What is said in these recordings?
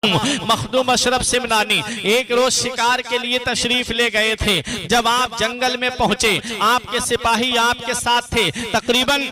मखदूम अशरफ सिमनानी एक रोज शिकार के लिए तशरीफ ले गए थे। जब आप जंगल में पहुंचे, आपके सिपाही आपके साथ थे। तकरीबन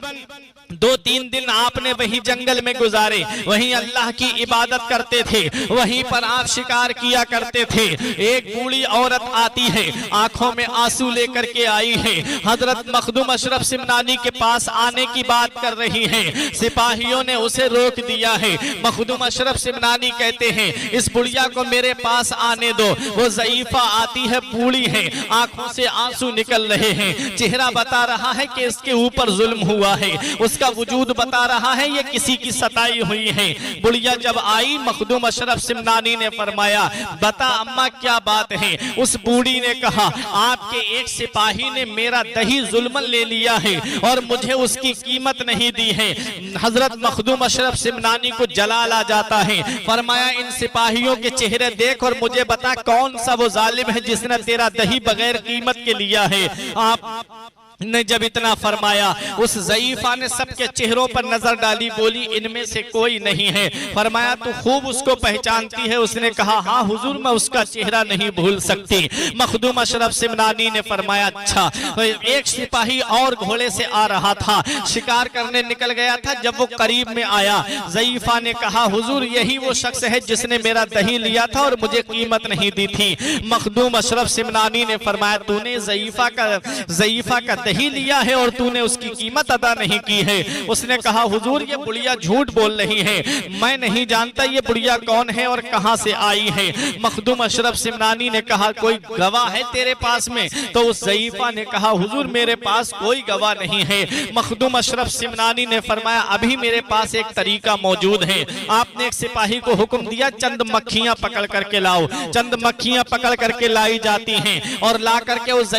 2-3 दिन आपने वही जंगल में गुजारे, वहीं अल्लाह की इबादत करते थे, वहीं पर आप शिकार किया करते थे। एक बूढ़ी औरत आती है, आंखों में आंसू लेकर के आई है, हजरत मखदूम अशरफ सिमनानी के पास आने की बात कर रही है। सिपाहियों ने उसे रोक दिया है। मखदूम अशरफ सिमनानी कहते हैं, इस बुढ़िया को मेरे पास आने दो। वो ज़ईफा आती है, बूढ़ी है, आंखों से आंसू निकल रहे हैं, चेहरा बता रहा है कि इसके ऊपर जुल्म हुआ है, उसका वजूद बता रहा है ये किसी की सताई हुई है। बुढ़िया जब आई, मखदूम अशरफ सिमनानी ने फरमाया, बता अम्मा क्या बात है। उस बूढ़ी ने कहा, आपके एक सिपाही ने मेरा दही जुल्मन ले लिया है और मुझे उसकी कीमत नहीं दी है। हजरत मखदूम अशरफ सिमनानी को जलाल आ जाता है। फरमाया, इन सिपाहियों के चेहरे देख और मुझे बता कौन सा वो जालिम है जिसने तेरा दही बगैर कीमत के लिया है। आप ने जब इतना फरमाया, उस ज़ईफा ने सबके चेहरों पर नजर डाली, बोली इनमें से कोई नहीं है। फरमाया, तू खूब उसको पहचानती है। उसने कहा, हाँ हुजूर, मैं उसका चेहरा नहीं भूल सकती। मखदूम अशरफ सिमनानी ने फरमाया, अच्छा। तो एक सिपाही और घोड़े से आ रहा था, शिकार करने निकल गया था। जब वो करीब में आया, ज़ईफा ने कहा, हुजूर यही वो शख्स है जिसने मेरा दही लिया था और मुझे कीमत नहीं दी थी। मखदूम अशरफ सिमनानी ने फरमाया, तूने ज़ईफा का दही लिया है और तूने उसकी कीमत अदा नहीं की है। उसने कहा, हुजूर ये बुढ़िया झूठ बोल रही है, मैं नहीं जानता ये बुढ़िया कौन है और कहां से आई है। मखदूम अशरफ सिमनानी ने कहा, कोई गवाह है तेरे पास में? तो उस ज़ईफा ने कहा, हुजूर मेरे पास कोई गवाह नहीं है। मखदूम अशरफ सिमनानी ने फरमाया, अभी मेरे पास एक तरीका मौजूद है। आपने एक सिपाही को हुक्म दिया, चंद मक्खियां पकड़ करके लाओ। चंद मक्खियां पकड़ करके लाई जाती हैं और ला करके उस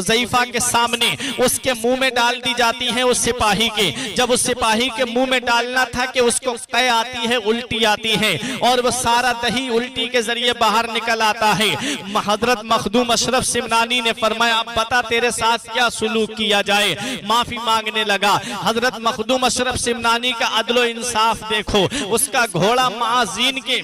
ज़ईफा के सामने उसके मुंह में डाल दी जाती है उस सिपाही के। जब उस सिपाही के मुंह में डालना था कि उसको कै आती है, उल्टी आती है और वो सारा दही उल्टी के जरिए बाहर निकल आता है। हजरत मखदूम अशरफ सिमनानी ने फरमाया, अब बता तेरे साथ क्या सुलूक किया जाए। माफी मांगने लगा। हजरत मखदूम अशरफ सिमनानी का अदलो इंसाफ देखो, उसका घोड़ा माजीन के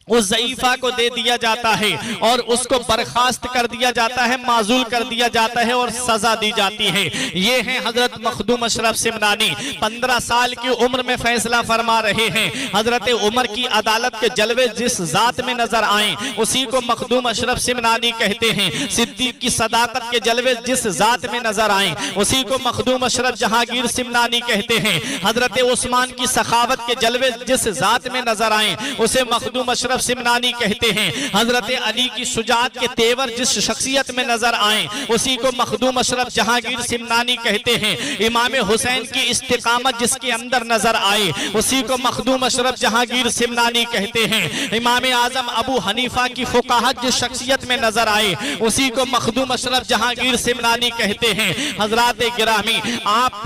उस ज़ईफा को दे दिया जाता है और उसको बर्खास्त कर दिया जाता है, माजूल कर दिया जाता है और सजा दी जाती है। ये हैं हजरत मखदूम अशरफ सिमनानी। 15 साल की उम्र में फैसला फरमा रहे हैं। हजरत उमर की अदालत के जलवे जिस जात में नजर आए उसी को मखदूम अशरफ सिमनानी कहते हैं। सिद्दीक की सदाकत के जलवे जिस जात में नजर आए उसी को मखदूम अशरफ जहांगीर सिमनानी कहते हैं। हजरत उस्मान की सखावत के जलवे जिस जात में नजर आए उसे मखदूम अशरफ सिमनानी कहते हैं। हजरत अली की शुजाअत के तेवर जिस शख्सियत में नजर आए उसी को मखदूम अशरफ जहांगीर सिमनानी कहते हैं। इमाम हुसैन की इस्तिकामत जिसके अंदर नजर आए उसी को मखदूम अशरफ जहांगीर सिमनानी कहते हैं। इमाम आजम अबू हनीफा की फुकाहत जिस शख्सियत में नजर आए उसी को मखदूम अशरफ जहांगीर सिमनानी कहते हैं। हजरात गिरामी, आप